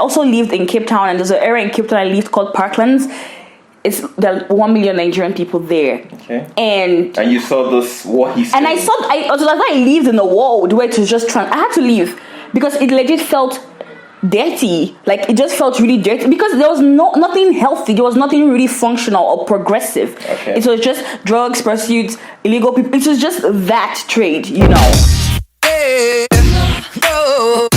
also lived in Cape Town, and there's an area in Cape Town I lived called Parklands. There are 1 million Nigerian people there. Okay. And you saw this, what he said. And I lived in a world where it was just I had to leave because it legit felt dirty. Like, it just felt really dirty because there was nothing healthy. There was nothing really functional or progressive. Okay. It was just drugs, pursuits, illegal people. It was just that trade, you know. Hello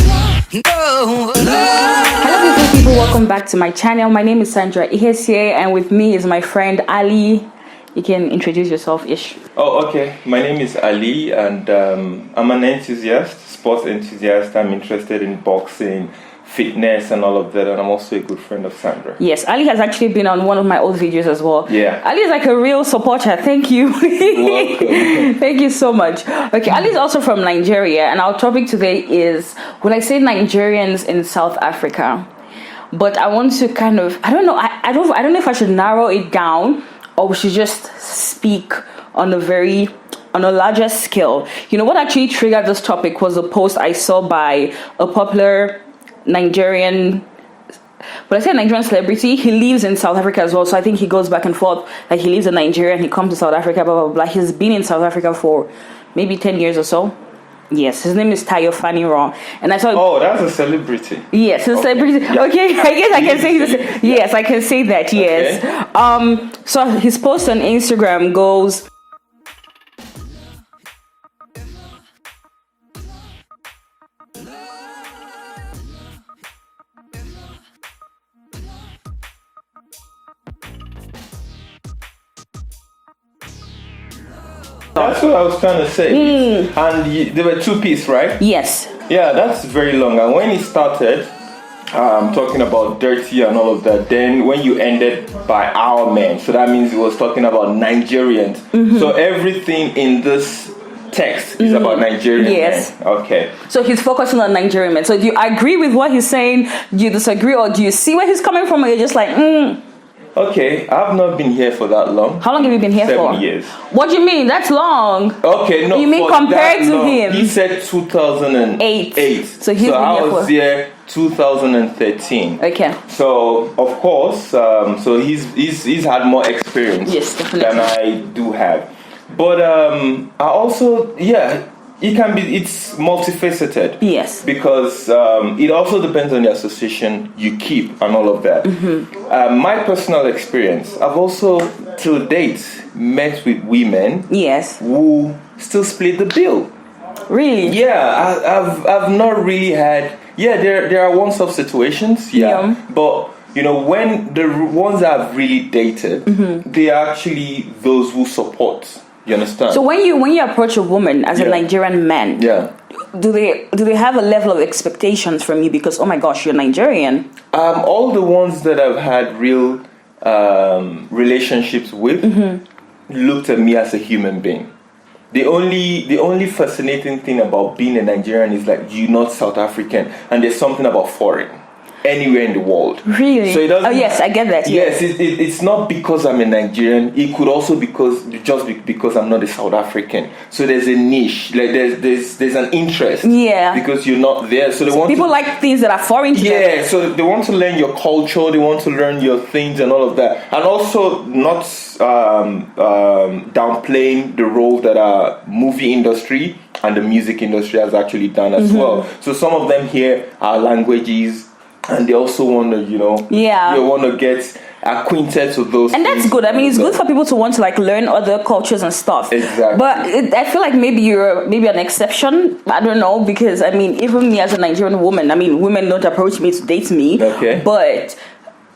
beautiful people, welcome back to my channel. My name is Sandra Ihesie, and with me is my friend Ali. You can introduce yourself-ish. Oh, okay. My name is Ali, and I'm an enthusiast, sports enthusiast. I'm interested in boxing, fitness, and all of that, and I'm also a good friend of Sandra. Yes, Ali has actually been on one of my old videos as well. Yeah. Ali is like a real supporter. Thank you. Welcome. Thank you so much. Okay, Ali is also from Nigeria, and our topic today is, when I say Nigerians in South Africa, but I want to kind of, I don't know if I should narrow it down or we should just speak on a larger scale. You know, what actually triggered this topic was a post I saw by a popular Nigerian, but I say Nigerian celebrity. He lives in South Africa as well, so I think he goes back and forth. Like, he lives in Nigeria and he comes to South Africa, blah blah blah. He's been in South Africa for maybe 10 years or so. Yes, his name is Tayo Fanny-Raw, and I saw. Oh, that's a celebrity. Yes, he's a celebrity. Yeah. Okay, I guess I can say this. Yes, I can say that. Yes. Okay. So his post on Instagram goes. That's what I was trying to say. And there were 2 pieces, right? Yes. Yeah, that's very long. And when he started talking about dirty and all of that, then when you ended by our men, so that means he was talking about Nigerians. Mm-hmm. So everything in this text is about Nigerian yes. men. Okay. So he's focusing on Nigerian men. So do you agree with what he's saying? Do you disagree, or do you see where he's coming from, or you're just like, Okay, I've not been here for that long. How long have you been here 7 for? years. What do you mean? That's long. Okay, no. You mean compared to him? He said 2008. So he's been I here was here 2013. Okay. So of course, so he's had more experience. Yes, definitely. Than I do have. But I also it's multifaceted. Yes. Because it also depends on the association you keep and all of that. Mm-hmm. My personal experience, I've also till date met with women. Yes. Who still split the bill. Really? Yeah, I've not really had. Yeah, there are one-off situations. Yeah. But you know, when the ones that I've really dated, they are actually those who support. You understand? So when you approach a woman as a Nigerian man, do they have a level of expectations from you because, oh my gosh, you're Nigerian? All the ones that I've had real relationships with looked at me as a human being. The only fascinating thing about being a Nigerian is like you're not South African, and there's something about foreign. Anywhere in the world. Really? So it doesn't. Oh yes, I get that. Yes, it's not because I'm a Nigerian. It could also because I'm not a South African. So there's a niche. Like there's an interest. Yeah. Because you're not there. So people like things that are foreign to them. Yeah. So they want to learn your culture. They want to learn your things and all of that. And also not downplaying the role that our movie industry and the music industry has actually done as well. So some of them hear our languages. And they also want to, they want to get acquainted with those. And that's good. I mean, it's good for people to want to like learn other cultures and stuff. Exactly. But I feel like maybe you're an exception. I don't know, because I mean, even me as a Nigerian woman, I mean, women don't approach me to date me. Okay. But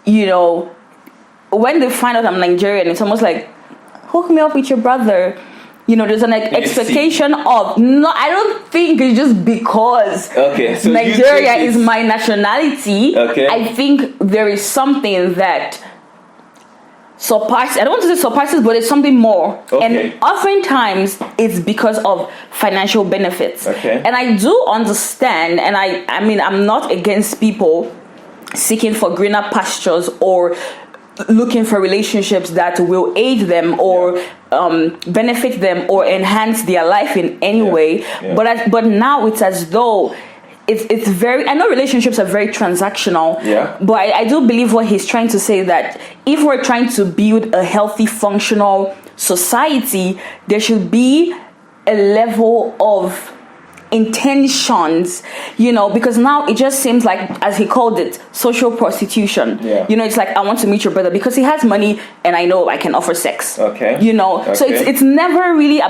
when they find out I'm Nigerian, it's almost like, hook me up with your brother. There's an expectation of no. I don't think it's just because so Nigeria is my nationality. Okay. I think there is something that surpasses. I don't want to say surpasses, but it's something more. Okay. And oftentimes it's because of financial benefits. Okay. And I do understand, and I mean, I'm not against people seeking for greener pastures or looking for relationships that will aid them or benefit them or enhance their life in any way. But now it's as though it's very, I know relationships are very transactional, Yeah. but I do believe what he's trying to say, that if we're trying to build a healthy, functional society, there should be a level of intentions, because now it just seems like, as he called it, social prostitution. Yeah. It's like, I want to meet your brother because he has money and I know I can offer sex. Okay. So it's never really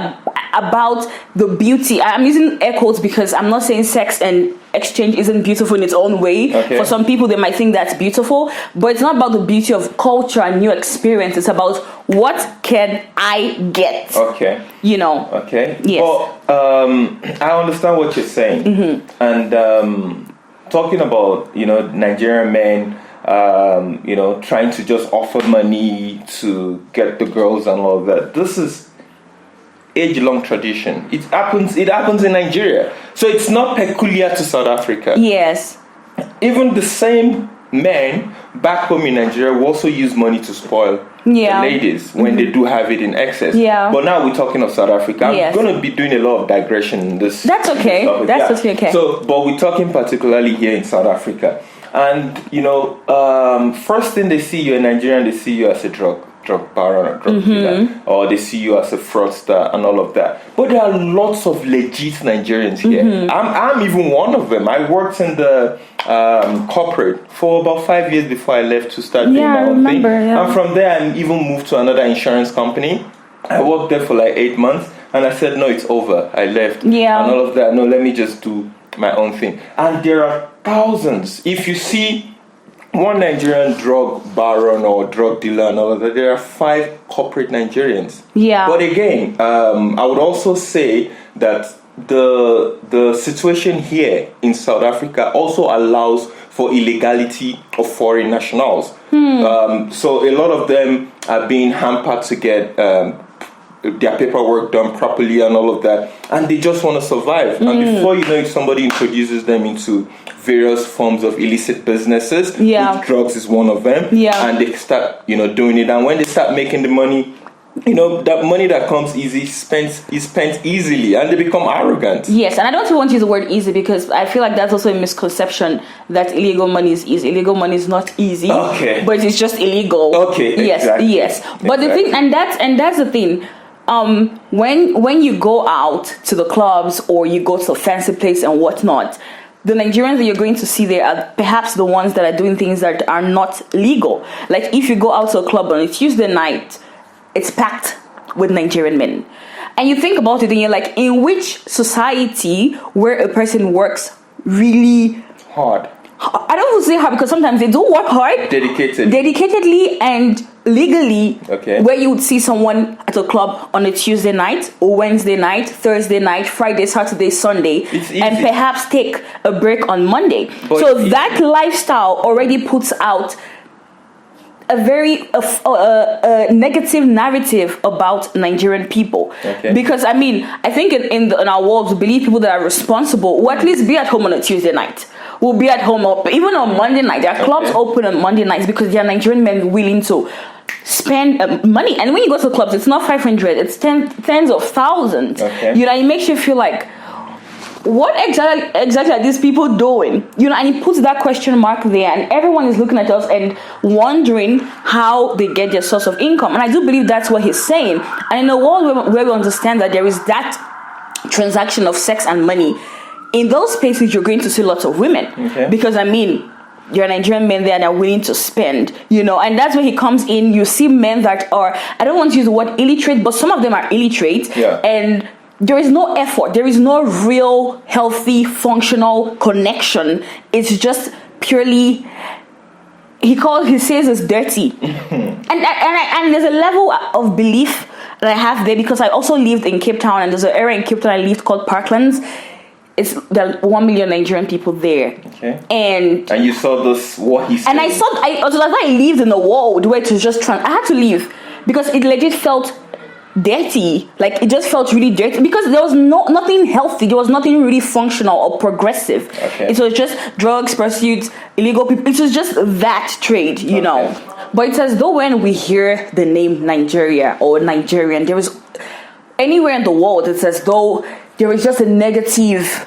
about the beauty. I'm using air quotes because I'm not saying sex and exchange isn't beautiful in its own way. Okay. For some people, they might think that's beautiful, but it's not about the beauty of culture and new experience. It's about, what can I get? Okay. Okay. Yes. Well, I understand what you're saying. Mm-hmm. And talking about, Nigerian men, trying to just offer money to get the girls and all of that. This is age-long tradition. It happens in Nigeria. So it's not peculiar to South Africa. Yes. Even the same men back home in Nigeria will also use money to spoil the ladies when they do have it in excess. Yeah. But now we're talking of South Africa. Yes. I'm going to be doing a lot of digression in this. That's okay. That's okay. So, but we're talking particularly here in South Africa. And, first thing they see you in Nigeria, they see you as a drug baron or drug dealer, or they see you as a fraudster and all of that. But there are lots of legit Nigerians here. I'm even one of them. I worked in the corporate for about 5 years before I left to start doing my own thing. Yeah. And from there, I even moved to another insurance company. I worked there for like 8 months, and I said, no, it's over. I left. Yeah. And all of that. No, let me just do my own thing. And there are thousands. If you see one Nigerian drug baron or drug dealer and all of that, there are 5 corporate Nigerians. Yeah. But again, I would also say that the situation here in South Africa also allows for illegality of foreign nationals. So a lot of them are being hampered to get their paperwork done properly and all of that, and they just want to survive. And before you know it, somebody introduces them into various forms of illicit businesses. Which drugs is one of them. And they start doing it, and when they start making the money, that money that comes easy is spent easily, and they become arrogant. Yes, and I don't want to use the word easy, because I feel like that's also a misconception that illegal money is easy. Illegal money is not easy, but it's just illegal. Yes. But the thing, and that's the thing. When you go out to the clubs or you go to a fancy place and whatnot, the Nigerians that you're going to see there are perhaps the ones that are doing things that are not legal. Like if you go out to a club on a Tuesday night, it's packed with Nigerian men. And you think about it and you're like, in which society where a person works really hard? I don't want to say hard, because sometimes they do work hard. Dedicatedly and legally. Where you would see someone at a club on a Tuesday night or Wednesday night, Thursday night, Friday, Saturday, Sunday, and perhaps take a break on Monday. So that lifestyle already puts out a very negative narrative about Nigerian people. Because I think in our world, we believe people that are responsible will at least be at home on a Tuesday night, will be at home even on Monday night. There are clubs open on Monday nights because there are Nigerian men willing to spend money. And when you go to the clubs, it's not 500, it's tens of thousands. It makes you feel like, what exactly are these people doing? And he puts that question mark there, and everyone is looking at us and wondering how they get their source of income. And I do believe that's what he's saying. And in a world where we understand that there is that transaction of sex and money, in those spaces you're going to see lots of women. Because you're Nigerian men there that are willing to spend, and that's where he comes in. You see men that are, I don't want to use the word illiterate, but some of them are illiterate, and there is no effort. There is no real, healthy, functional connection. It's just purely, he says it's dirty. and there's a level of belief that I have there, because I also lived in Cape Town, and there's an area in Cape Town I lived called Parklands. There are 1 million Nigerian people there. And you saw this, what he said. And I lived in a world where it was just I had to leave because it legit felt dirty. Like, it just felt really dirty because there was nothing healthy. There was nothing really functional or progressive. It was just drugs, pursuits, illegal people. It was just that trade, you know. But it's as though when we hear the name Nigeria or Nigerian, there is anywhere in the world, it's as though there is just a negative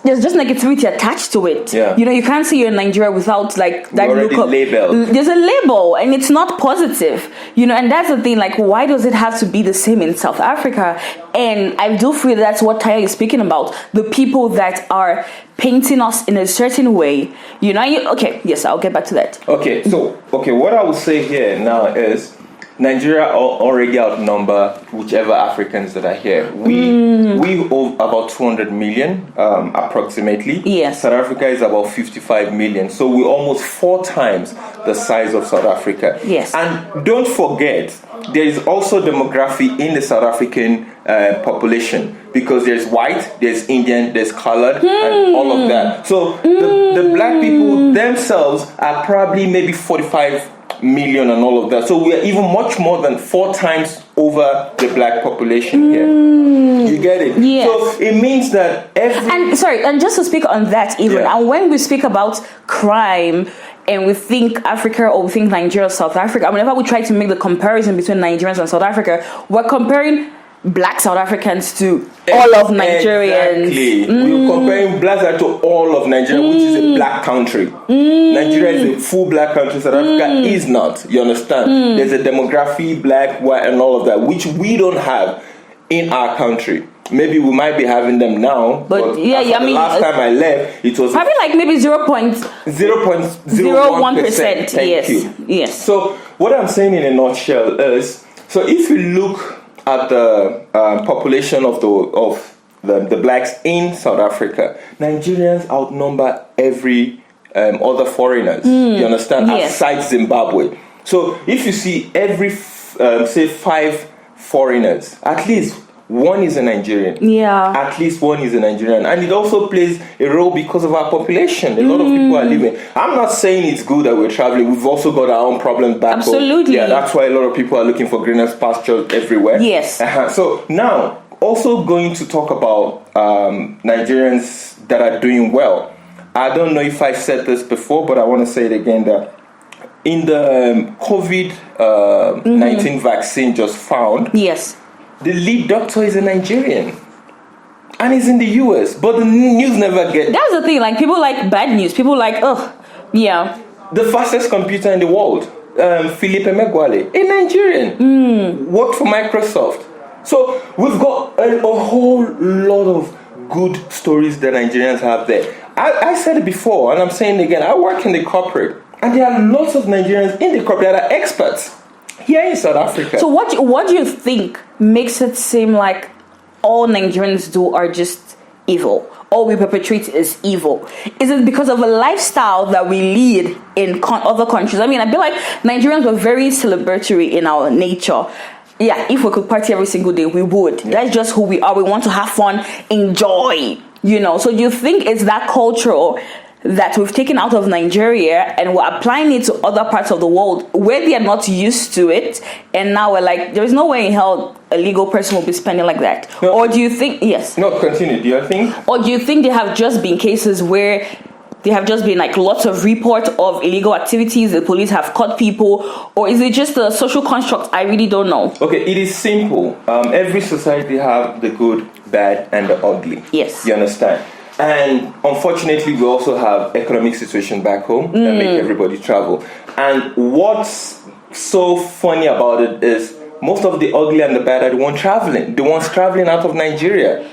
there's just negativity attached to it. Yeah. You know, you can't say you're in Nigeria without like that already look of labeled. There's a label, and it's not positive. You know, and that's the thing. Like, why does it have to be the same in South Africa? And I do feel that's what Taya is speaking about. The people that are painting us in a certain way. You know. Okay. Yes, I'll get back to that. Okay. So, what I will say here now is, Nigeria already outnumber whichever Africans that are here. We owe about 200 million, approximately. Yes. South Africa is about 55 million. So we're almost 4 times the size of South Africa. Yes. And don't forget, there is also demography in the South African population, because there's white, there's Indian, there's colored, and all of that. So the black people themselves are probably maybe 45 million and all of that. So we are even much more than 4 times over the black population here. You get it? Yes. So it means that and just to speak on that even, and when we speak about crime and we think Africa or we think Nigeria or South Africa, whenever we try to make the comparison between Nigerians and South Africa, we're comparing black South Africans to all of Nigerians. Exactly. We're comparing black to all of Nigeria, which is a black country. Nigeria is a full black country. South Africa is not. You understand? There's a demography, black, white, and all of that, which we don't have in our country. Maybe we might be having them now, but I mean, last time I left, it was probably like maybe 0.01%. Thank you. Yes. So what I'm saying in a nutshell is, so if you look at the population of the blacks in South Africa, Nigerians outnumber every other foreigners. You understand? Yes. Aside Zimbabwe. So if you see every say 5 foreigners, at least one is a Nigerian. Yeah. At least one is a Nigerian. And it also plays a role because of our population. A lot of people are living. I'm not saying it's good that we're traveling. We've also got our own problems back home. Absolutely. Yeah, that's why a lot of people are looking for greener pastures everywhere. Yes. So now, also going to talk about Nigerians that are doing well. I don't know if I said this before, but I want to say it again, that in the COVID-19 vaccine just found, yes, the lead doctor is a Nigerian. And he's in the US. But the news never gets... That's the thing. Like, people like bad news. People like, yeah. The fastest computer in the world, Philippe Emeagwali, a Nigerian. Worked for Microsoft. So we've got a whole lot of good stories that Nigerians have there. I said it before, and I'm saying it again. I work in the corporate. And there are lots of Nigerians in the corporate that are experts here in South Africa. So what do you think makes it seem like all Nigerians do are just evil? All we perpetrate is evil? Is it because of a lifestyle that we lead in other countries? I mean, I feel like Nigerians were very celebratory in our nature. Yeah, if we could party every single day, we would. Yeah. That's just who we are. We want to have fun, enjoy, you know. So do you think it's that culture that we've taken out of Nigeria and we're applying it to other parts of the world where they are not used to it, and now we're like, there is no way in hell a legal person will be spending like that? No, or do you think, yes? No, continue. Do you think? Or do you think there have just been cases where there have just been like lots of report of illegal activities, the police have caught people, or is it just a social construct? I really don't know. Okay, it is simple. Every society have the good, bad, and the ugly. Yes. You understand? And unfortunately, we also have economic situation back home that make everybody travel. And what's so funny about it is most of the ugly and the bad are the ones traveling out of Nigeria.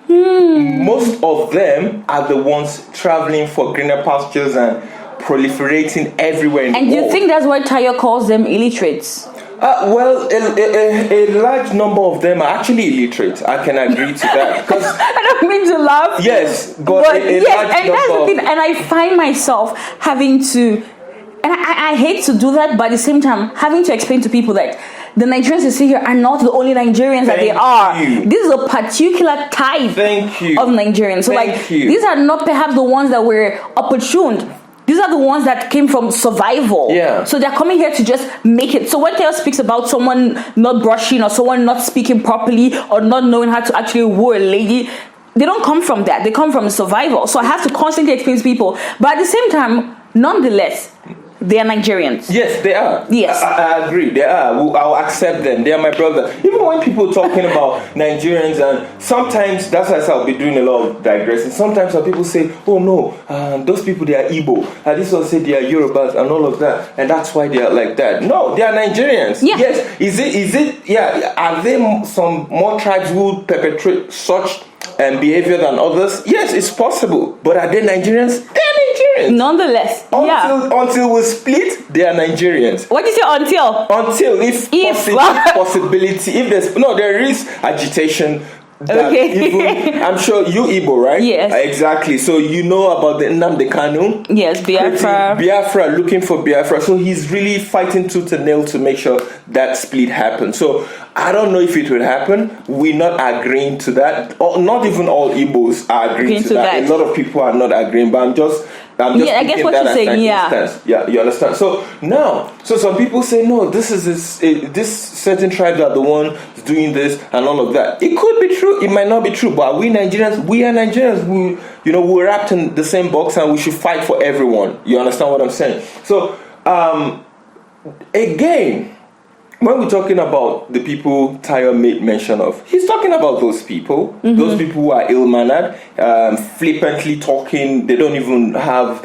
Most of them are the ones traveling for greener pastures and proliferating everywhere in the world. And do you think that's why Tayo calls them illiterates? Well, a large number of them are actually illiterate. I can agree to that. I don't mean to laugh. Yes, but yes, and that's the thing. And I find myself having to, and I hate to do that, but at the same time, having to explain to people that the Nigerians you see here are not the only Nigerians that they are. This is a particular type of Nigerians. So these are not perhaps the ones that were opportuned. These are the ones that came from survival. Yeah. So they're coming here to just make it. So when Tayo speaks about someone not brushing or someone not speaking properly or not knowing how to actually woo a lady, they don't come from that. They come from survival. So I have to constantly explain to people. But at the same time, nonetheless, They are Nigerians. Yes, they are. Yes. I agree. They are. I'll accept them. They are my brother. Even when people talking about Nigerians, and sometimes that's why I'll be doing a lot of digressing. Sometimes some people say, oh no, those people, they are Igbo. And this one say they are Yorubas and all of that. And that's why they are like that. No, they are Nigerians. Yeah. Yes. Is it, yeah. Are there some more tribes who perpetrate such behavior than others? Yes, it's possible. But are they Nigerians? They're Nigerians. Nonetheless, Until we split, they are Nigerians. What do you say until? If possibility, if there is agitation. Okay. I'm sure you Igbo, right? Yes. Exactly. So you know about the Nnamdi Kanu? Yes, Biafra. Looking for Biafra. So he's really fighting tooth and nail to make sure that split happens. So I don't know if it will happen. We're not agreeing to that. Not even all Igbos are agreeing to that. A lot of people are not agreeing, but I'm just I guess what you're saying, yeah, you understand. So now, some people say no. This certain tribes are the one doing this and all of that. It could be true. It might not be true. But we Nigerians, we are Nigerians. We're wrapped in the same box, and we should fight for everyone. You understand what I'm saying? So again, when we're talking about the people Tayo made mention of, he's talking about those people. Mm-hmm. Those people who are ill-mannered, flippantly talking. They don't even have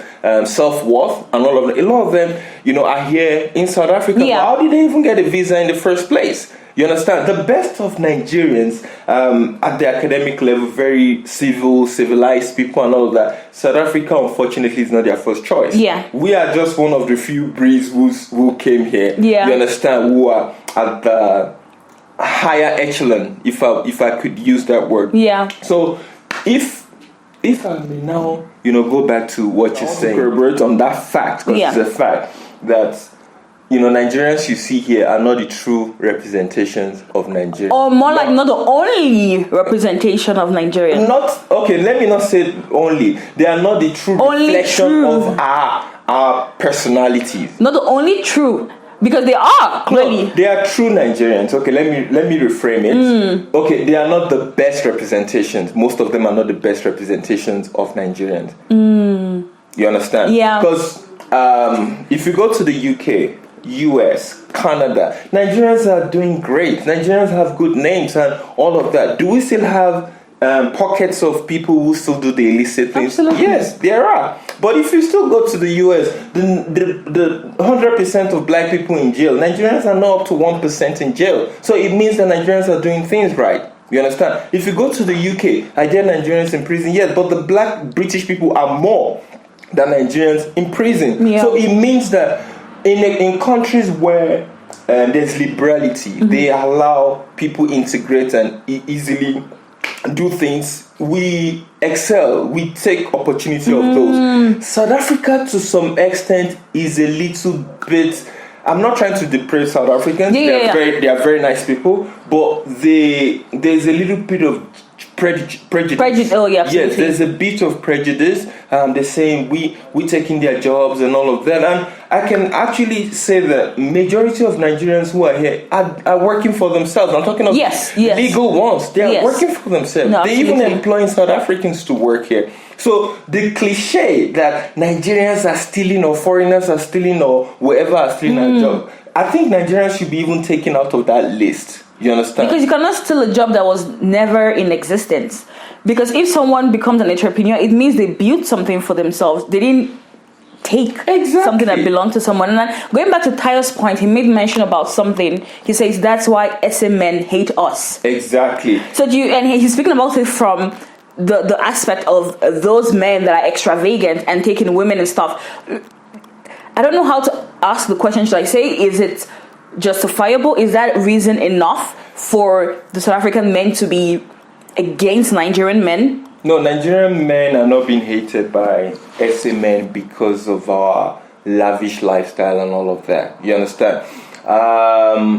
self-worth and all of that. A lot of them, are here in South Africa. Yeah. But how did they even get a visa in the first place? You understand? The best of Nigerians at the academic level, very civilized people and all of that. South Africa, unfortunately, is not their first choice. Yeah. We are just one of the few breeds who came here. Yeah. You understand? Who are at the higher echelon, if I could use that word. Yeah. So if I may now, go back to what you're saying, corroborate on that fact, because it's a fact that Nigerians you see here are not the true representations of Nigeria. Or more like not the only representation of Nigeria. Let me not say only. They are not the true reflection of our personalities. Not the only true. Because they are, clearly. No, they are true Nigerians. Okay, let me reframe it. Okay, they are not the best representations. Most of them are not the best representations of Nigerians. You understand? Yeah. Because if you go to the UK, US, Canada, Nigerians are doing great. Nigerians have good names and all of that. Do we still have pockets of people who still do the illicit things? Absolutely. Yes, there are. But if you still go to the US, the 100% of black people in jail, Nigerians are not up to 1% in jail. So it means that Nigerians are doing things right. You understand? If you go to the UK, are there Nigerians in prison? Yes, but the black British people are more than Nigerians in prison. Yeah. So it means that in countries where there's liberality, they allow people integrate and easily do things. We excel. We take opportunity of those. South Africa, to some extent, is a little bit. I'm not trying to depraise South Africans. They are very nice people, but there's a little bit of prejudice. Oh yeah. Yes, there's a bit of prejudice. They're saying we taking their jobs and all of that, and I can actually say that majority of Nigerians who are here are working for themselves. I'm talking of legal ones. They are working for themselves. No, they even employing South Africans to work here. So the cliche that Nigerians are stealing or foreigners are stealing or whoever are stealing our job, I think Nigerians should be even taken out of that list. You understand? Because you cannot steal a job that was never in existence. Because if someone becomes an entrepreneur, it means they built something for themselves. They didn't take something that belonged to someone. And then going back to Tayo's point, he made mention about something. He says that's why SA men hate us. Exactly. So and he's speaking about it from the aspect of those men that are extravagant and taking women and stuff. I don't know how to ask the question. Should I say, is it justifiable? Is that reason enough for the South African men to be against Nigerian men? No, Nigerian men are not being hated by SA men because of our lavish lifestyle and all of that. You understand?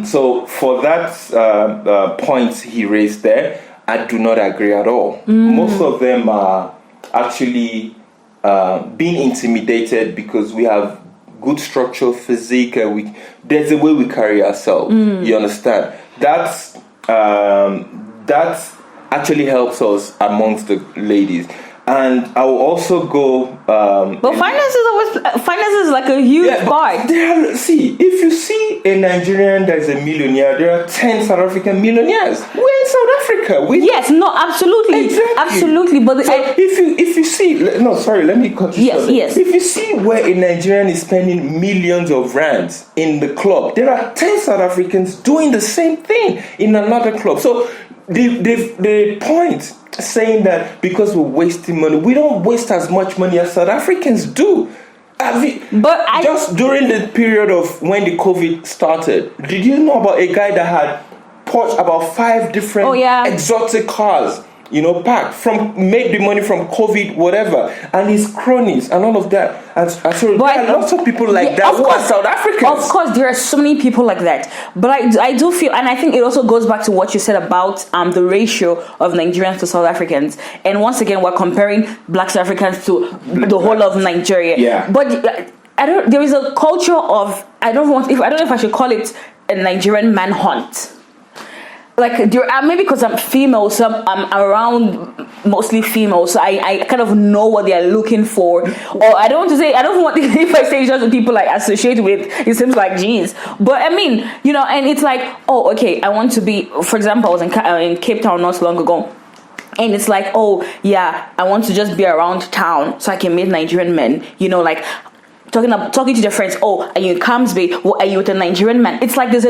So for that point he raised there, I do not agree at all. Most of them are actually being intimidated because we have good structure, physique, and there's a way we carry ourselves. You understand? That's actually helps us amongst the ladies. And I will also go. But finances is like a huge part. See, if you see a Nigerian that is a millionaire, there are 10 South African millionaires. We're in South Africa. Yes, no, absolutely. Exactly. Absolutely. But if you see, no, sorry, let me cut you short. Yes. If you see where a Nigerian is spending millions of rands in the club, there are 10 South Africans doing the same thing in another club. So the point saying that because we're wasting money, we don't waste as much money as South Africans do. Just during the period of when the COVID started, did you know about a guy that had bought about 5 different exotic cars, packed made the money from COVID, whatever, and his cronies and all of that. And so there are lots of people like that who are South Africans. Of course, there are so many people like that. But I do feel, and I think it also goes back to what you said about the ratio of Nigerians to South Africans. And once again, we're comparing Black South Africans to the whole of Nigeria. Yeah. But there is a culture of, I don't know if I should call it a Nigerian manhunt. Like, maybe because I'm female, so I'm around mostly female, so I kind of know what they are looking for. Or I don't want if I say it's just the people I associate with, it seems like geez. But I mean, and it's like, oh, okay, I want to be, for example, I was in Cape Town not long ago. And it's like, oh, yeah, I want to just be around town so I can meet Nigerian men, like talking to their friends. Oh, are you in Camsby? Are you with a Nigerian man? It's like it's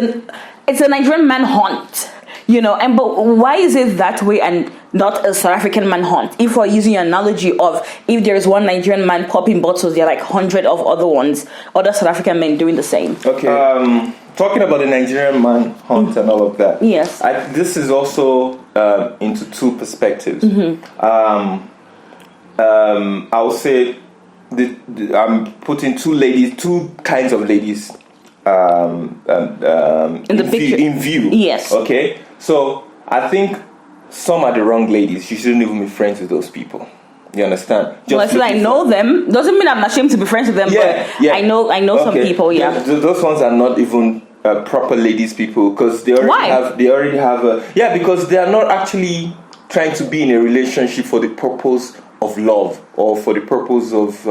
a Nigerian manhunt. But why is it that way and not a South African manhunt? If we're using an analogy of if there is one Nigerian man popping bottles, there are like 100 of other South African men doing the same. Okay. Talking about the Nigerian manhunt and all of that. Yes. This is also into 2 perspectives. Mm-hmm. I would say I'm putting 2 kinds of ladies in the picture. In view. Yes. Okay. So I think some are the wrong ladies. You shouldn't even be friends with those people. You understand? I know them. Doesn't mean I'm ashamed to be friends with them. But I know some people. Yeah. Those ones are not even proper ladies people because they already have because they are not actually trying to be in a relationship for the purpose of love or for the purpose of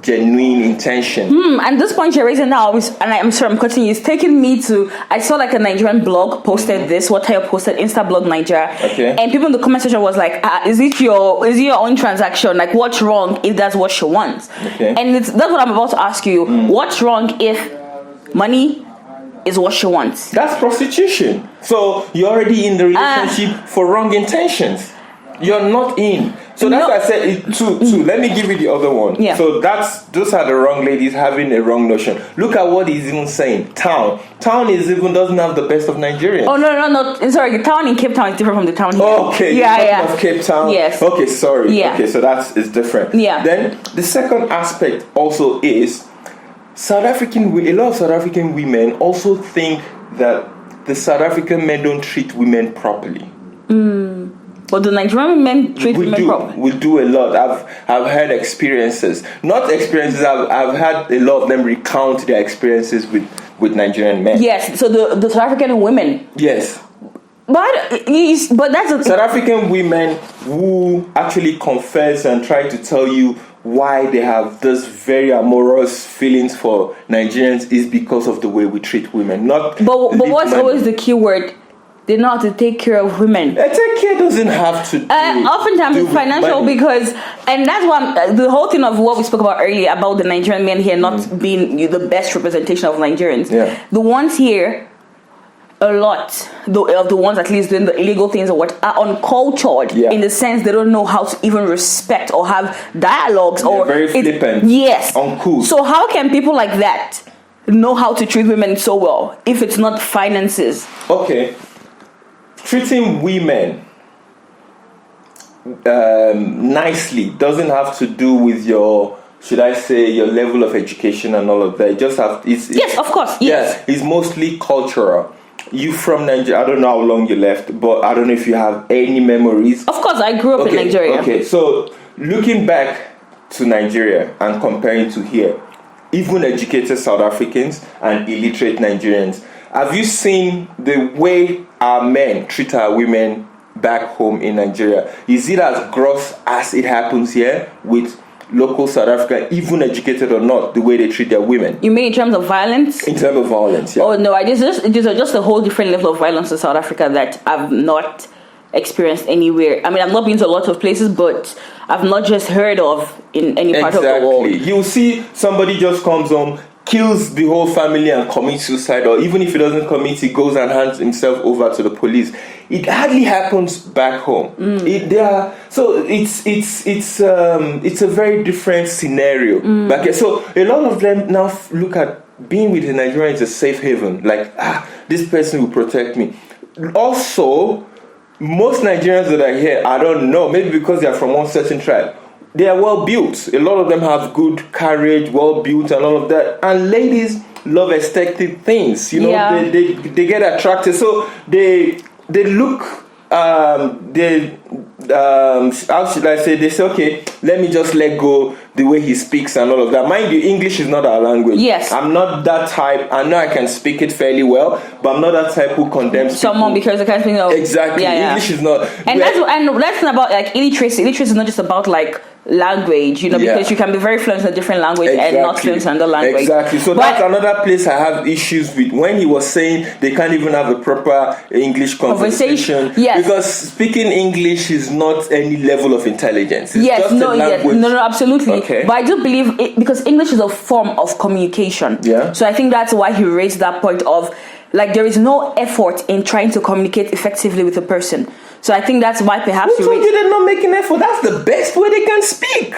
genuine intention. And this point you're raising now, and I'm sorry I'm cutting you, it's taking me to, I saw like a Nigerian blog posted this, what I posted, Insta blog Nigeria. Okay. And people in the comment section was like, is it your own transaction? Like, what's wrong if that's what she wants? Okay. And that's what I'm about to ask you. What's wrong if money is what she wants? That's prostitution. So you're already in the relationship for wrong intentions. You're not in. So that's why I said it too. Let me give you the other one. Yeah. So those are the wrong ladies having a wrong notion. Look at what he's even saying. Town doesn't have the best of Nigerians. Oh no. Sorry, the town in Cape Town is different from the town here. Okay. Yeah. Of Cape Town. Yes. Okay, sorry. Yeah. Okay, so it's different. Yeah. Then the second aspect also is a lot of South African women also think that the South African men don't treat women properly. But the Nigerian men treat women properly. We do a lot. I've had experiences. Not experiences, I've had a lot of them recount their experiences with Nigerian men. Yes, so the South African women. Yes. But that's South African women who actually confess and try to tell you why they have this very amorous feelings for Nigerians is because of the way we treat women. But what's always the key word? They know how to take care of women. Take care doesn't have to do oftentimes it's financial because, and that's why the whole thing of what we spoke about earlier about the Nigerian men here not being the best representation of Nigerians. Yeah. The ones here, a lot of the ones at least doing the illegal things or what are uncultured in the sense they don't know how to even respect or have dialogues or very flippant. Yes. Uncool. So how can people like that know how to treat women so well if it's not finances? Okay. Treating women nicely doesn't have to do with your level of education and all of that. It just yes, of course. Yes. It's mostly cultural. You from Nigeria, I don't know how long you left, but I don't know if you have any memories. Of course, I grew up in Nigeria. Okay, so looking back to Nigeria and comparing to here, even educated South Africans and illiterate Nigerians, have you seen the way our men treat our women back home in Nigeria? Is it as gross as it happens here with local South Africa, even educated or not, the way they treat their women. You mean in terms of violence? In terms of violence, yeah. Oh no, it is just a whole different level of violence in South Africa that I've not experienced anywhere. I mean, I've not been to a lot of places, but I've not just heard of in any part of the world. You'll see somebody just comes home, kills the whole family and commits suicide, or even if he doesn't commit, he goes and hands himself over to the police. It hardly happens back home. So it's a very different scenario back here. So a lot of them now look at being with a Nigerian as a safe haven. Like, this person will protect me. Also, most Nigerians that are here, I don't know, maybe because they are from one certain tribe, they are well built. A lot of them have good courage, well built, and all of that. And ladies love aesthetic things. You know, they get attracted. So they look. How should I say? They say, okay, let me just let go the way he speaks and all of that. Mind you, English is not our language. Yes. I'm not that type. I know I can speak it fairly well, but I'm not that type who condemns someone people. because they can't speak. Exactly. English is not. And that's not about like illiteracy. Illiteracy is not just about like language, because you can be very fluent in a different language and not fluent in another language. Exactly. So that's another place I have issues with. When he was saying they can't even have a proper English conversation. Yes. Because speaking English is not any level of intelligence. It's just a language. No, absolutely. Okay. But I do believe because English is a form of communication. Yeah. So I think that's why he raised that point of like there is no effort in trying to communicate effectively with a person. So I think that's why perhaps Who told you they're not making effort? That's the best way they can speak.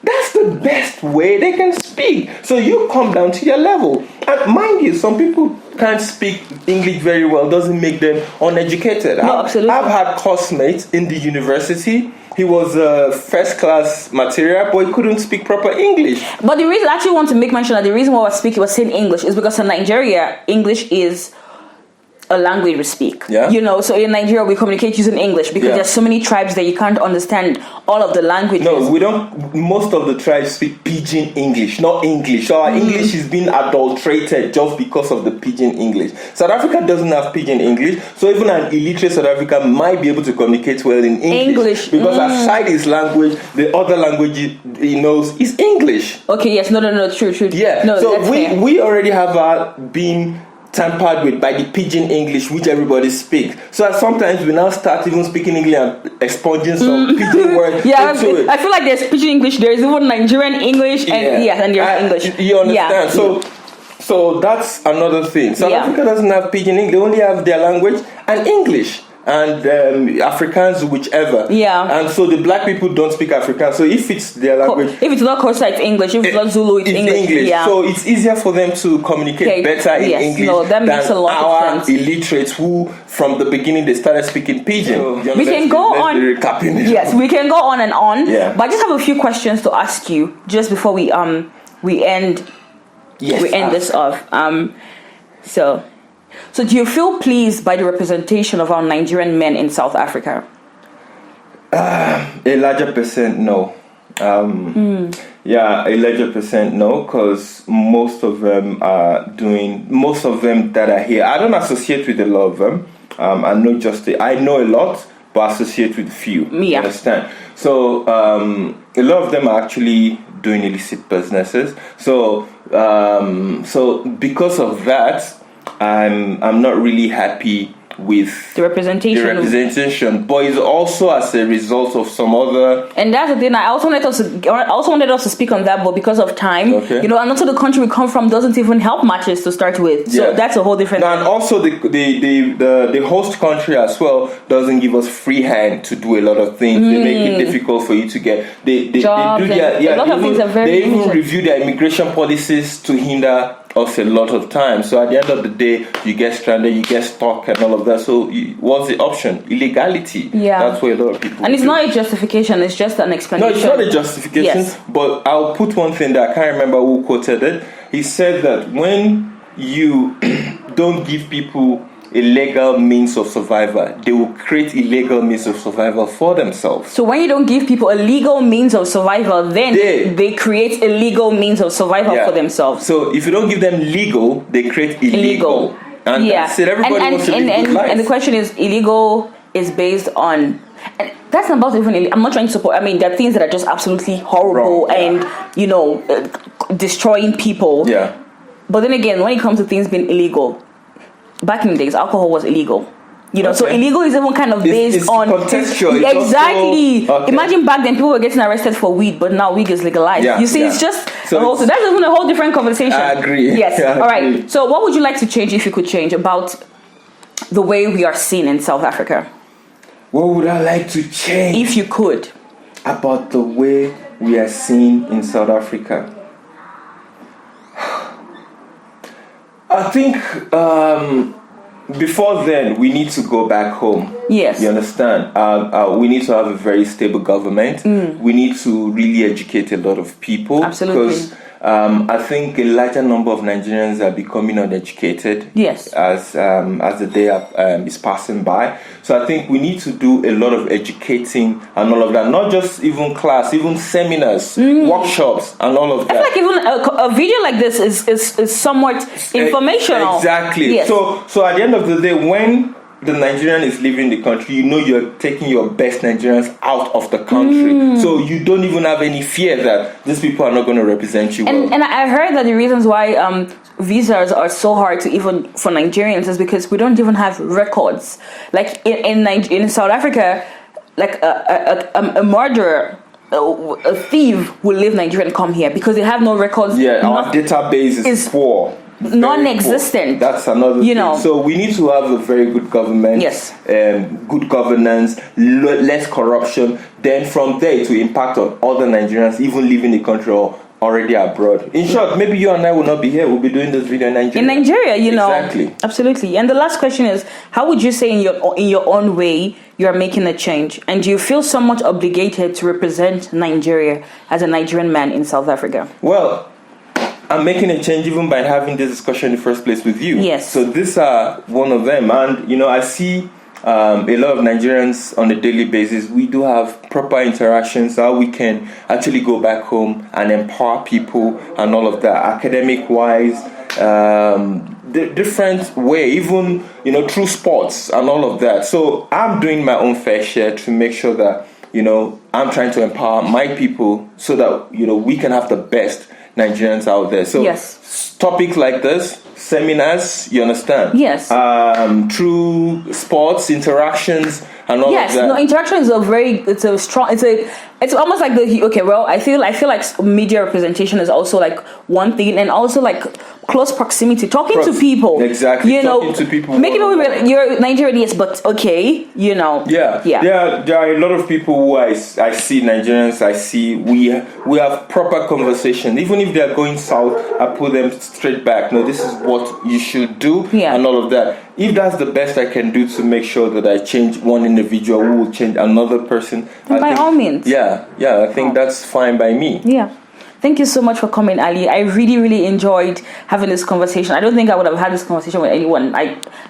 That's the best way they can speak. So you come down to your level. And mind you, some people can't speak English very well. Doesn't make them uneducated. No, absolutely. I've had classmates in the university. He was first class material, but he couldn't speak proper English. But the reason I actually want to make mention that the reason why was saying English is because in Nigeria, English is a language we speak. Yeah. So in Nigeria we communicate using English because there's so many tribes that you can't understand all of the languages. No, we don't. Most of the tribes speak pidgin English, not English. So our English is being adulterated just because of the pidgin English. South Africa doesn't have pidgin English, so even an illiterate South African might be able to communicate well in English. Because aside his language, the other language he knows is English. Okay, yes, no, true. Yeah, no, so we already have been tampered with by the pidgin English which everybody speaks. So sometimes we now start even speaking English and expunging some pidgin words into it. I feel like there's pidgin English, there is even Nigerian English and there's English. You understand? So that's another thing. South Africa doesn't have pidgin English, they only have their language and English. And Afrikaans, whichever. Yeah. And so the black people don't speak Afrikaans. So if it's their language... If it's not Xhosa, it's English. If it's not Zulu, it's English. Yeah. So it's easier for them to communicate better in English that makes than a lot our of sense. illiterates who, from the beginning, they started speaking pidgin. We can go on. Yes, we can go on and on. Yeah. But I just have a few questions to ask you just before we end this off. So do you feel pleased by the representation of our Nigerian men in South Africa? A larger percent, no. Yeah, a larger percent, no, because most of them that are here, I don't associate with a lot of them. I know a lot, but associate with few. Yeah. You understand? So a lot of them are actually doing illicit businesses. So because of that, I'm not really happy with the representation, but it's also as a result of some other. And that's the thing. I also wanted us to speak on that, but because of time, and also the country we come from doesn't even help matches to start with. So that's a whole different thing. And also the host country as well doesn't give us free hand to do a lot of things. They make it difficult for you to get jobs. A lot of things are very. They even review their immigration policies to hinder us a lot of time. So at the end of the day, you get stranded, you get stuck and all of that. So what's the option? Illegality. Yeah. That's what a lot of people And it's do. not a justification, it's just an explanation. No, it's not a justification. Yes. But I'll put one thing that I can't remember who quoted it. He said that when you don't give people a legal means of survival, they will create illegal means of survival for themselves. So when you don't give people a legal means of survival, then they create illegal means of survival for themselves. So if you don't give them legal, they create illegal. And that's it. Everybody wants to live a good life. And the question is, illegal is based on... And that's not about even. I'm not trying to support. I mean, there are things that are just absolutely horrible and destroying people. Yeah. But then again, when it comes to things being illegal, back in the days, alcohol was illegal. So illegal is even kind of based on contextual. Exactly. Imagine back then people were getting arrested for weed, but now weed is legalized. It's just so that's even a whole different conversation. I agree. Yes. Yeah, all right. So what would you like to change if you could change about the way we are seen in South Africa? What would I like to change? If you could. About the way we are seen in South Africa. I think before then, we need to go back home. Yes. You understand? We need to have a very stable government. We need to really educate a lot of people. Absolutely. Because I think a larger number of Nigerians are becoming uneducated. Yes. As the day is passing by. So I think we need to do a lot of educating and all of that. Not just even class, even seminars, workshops, and all of that. I feel like even a video like this is somewhat informational. Exactly. Yes. So at the end of the day, when the Nigerian is leaving the country, you're taking your best Nigerians out of the country. So you don't even have any fear that these people are not going to represent you well. And I heard that the reasons why visas are so hard to even for Nigerians is because we don't even have records. Like in South Africa, like a murderer, a thief will leave Nigeria and come here because they have no records. Yeah, our database is poor. Non-existent. That's another thing. So we need to have a very good government. Yes. Good governance, less corruption. Then from there to impact on other Nigerians even leaving the country or already abroad. In short, maybe you and I will not be here. We'll be doing this video in Nigeria. In Nigeria, Exactly. Absolutely. And the last question is, how would you say in your own way you are making a change? And do you feel somewhat obligated to represent Nigeria as a Nigerian man in South Africa? Well, I'm making a change even by having this discussion in the first place with you. Yes. So these are one of them. And, I see a lot of Nigerians on a daily basis. We do have proper interactions, how we can actually go back home and empower people and all of that, academic-wise, different way, even, through sports and all of that. So I'm doing my own fair share to make sure that, I'm trying to empower my people so that, we can have the best Nigerians out there. So topics like this, seminars, you understand? Yes. Through sports, interactions, and all of that. Yes, interaction is it's almost like I feel like media representation is also like one thing, and also like close proximity, talking to people. Exactly. Talking to people. Making people realize you're Nigerian, yes, but okay, Yeah. There are a lot of people who I see Nigerians. I see we have proper conversation. Even if they are going south, I put them straight back. No, this is what you should do, and all of that. If that's the best I can do to make sure that I change one individual who will change another person, by all means. I think that's fine by me. Yeah. Thank you so much for coming, Ali. I really, really enjoyed having this conversation. I don't think I would have had this conversation with anyone.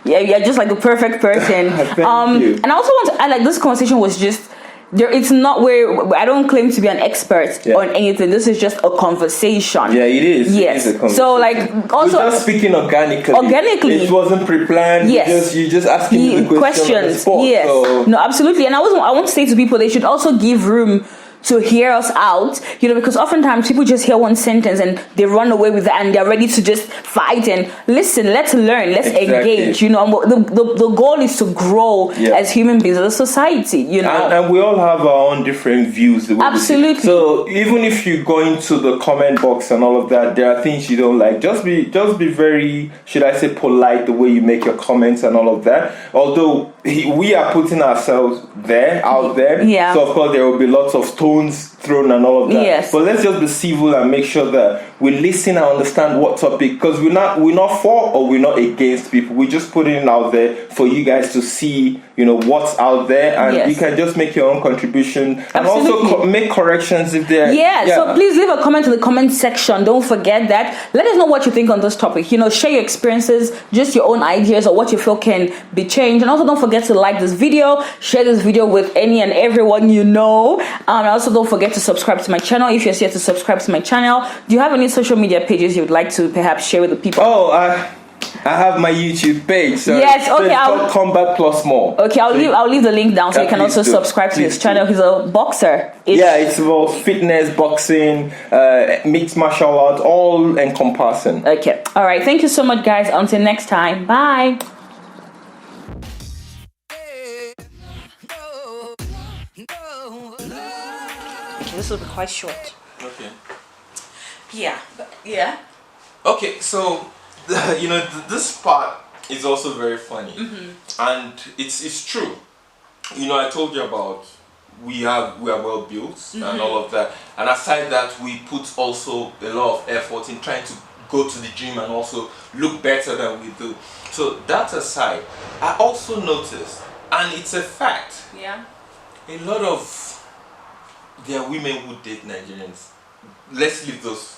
You're just like the perfect person. Thank you. And I also want to add, like, this conversation was just there. It's not where I don't claim to be an expert on anything. This is just a conversation. Yeah, it is. Yes. It is a conversation. So, like, also we're just speaking organically. It wasn't pre-planned. Yes. You just asking me the questions. On the spot, yes. So. No, absolutely. And I want to say to people, they should also give room to hear us out, because oftentimes people just hear one sentence and they run away with it and they're ready to just fight and listen. Let's learn, let's engage. The goal is to grow as human beings, as a society. And we all have our own different views. Absolutely. So even if you go into the comment box and all of that, there are things you don't like. Just be very, should I say, polite the way you make your comments and all of that. Although we are putting ourselves out there. Yeah. So of course there will be lots of stones thrown and all of that. Yes. But let's just be civil and make sure that we listen and understand what topic, because we're not for or we're not against people. We're just putting it out there for you guys to see, what's out there, and you can just make your own contribution and also make corrections if there. So please leave a comment in the comment section. Don't forget that. Let us know what you think on this topic. Share your experiences, just your own ideas, or what you feel can be changed. And also don't forget to like this video, share this video with any and everyone you know. And also don't forget to subscribe to my channel. If you're here to subscribe to my channel, do you have any social media pages you would like to perhaps share with the people? I have my YouTube page. So Yes, okay, So it's I'll- called Combat Plus More. Okay, I'll leave the link down so you can please also do. subscribe to his Please channel. do. He's a boxer. Yeah, it's about fitness, boxing, mixed martial arts, all encompassing. Okay. All right. Thank you so much, guys. Until next time. Bye. Okay, this will be quite short. Okay. Yeah. Yeah. Okay, so this part is also very funny, and it's true. I told you about we are well built and all of that, and aside that, we put also a lot of effort in trying to go to the gym and also look better than we do. So that aside, I also noticed, and it's a fact, Yeah. a lot of there are women who date Nigerians. Let's leave those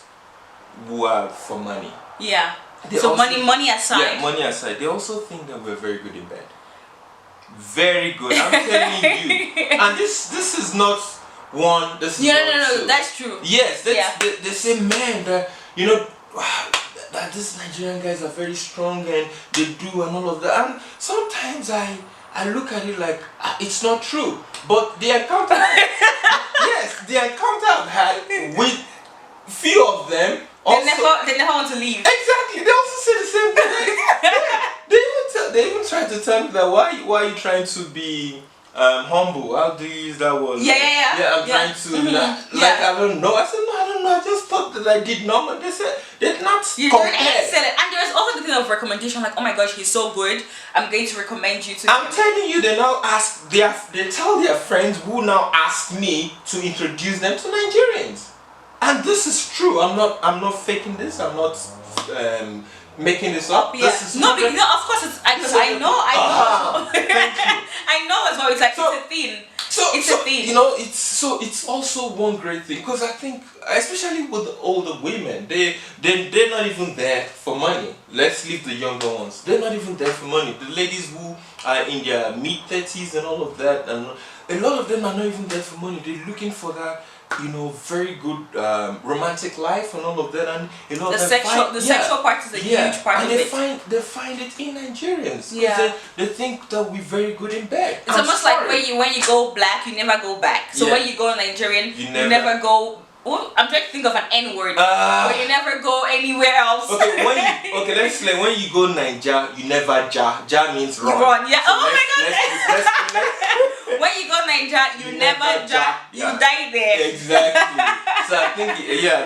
who are for money. Yeah. They So also- money aside. Yeah, money aside. They also think that we're very good in bed. Very good. I'm telling you. And this is not one. This is Yeah, not no, two. that's true. Yes, that's, Yeah. they say, man, that that these Nigerian guys are very strong and they do and all of that. And sometimes I look at it like it's not true. But the encounter, yes, the encounter I've had with few of them. Also, They never want to leave. exactly. They also say the same thing. They even try to tell me that why are you trying to be humble? How do you use that word? Yeah. Yeah, I'm trying to I don't know. I said no, I don't know. I just thought that I did normal. They said they're not You're doing compared. excellent. And there's also the thing of recommendation, like, oh my gosh, he's so good. I'm going to recommend you to I'm him. telling you, they now ask they tell their friends who now ask me to introduce them to Nigerians. And this is true. I'm not faking this. I'm not making this up. Yeah. This is No, of course it's because I know. Thank you. I know as well. It's like So- it's a thing. So It's a thing. it's also one great thing because I think especially with the older women, they're not even there for money. Let's leave the younger ones. They're not even there for money. The ladies who are in their mid-30s and all of that, and a lot of them are not even there for money. They're looking for that very good romantic life and all of that, and The sexual part is a huge part and of they it. find it in Nigerians because Yeah. they think that we're very good in bed. It's almost like when you go black, you never go back. So Yeah. when you go Nigerian, You you never- never go. Oh, I'm trying to think of an N word, but you never go anywhere else. Okay, let's say when you go Niger, you never ja. Ja means You run. run, yeah. So Oh my God. let's When you go Niger, you never never ja. ja. You Yeah. die there. Exactly. So I think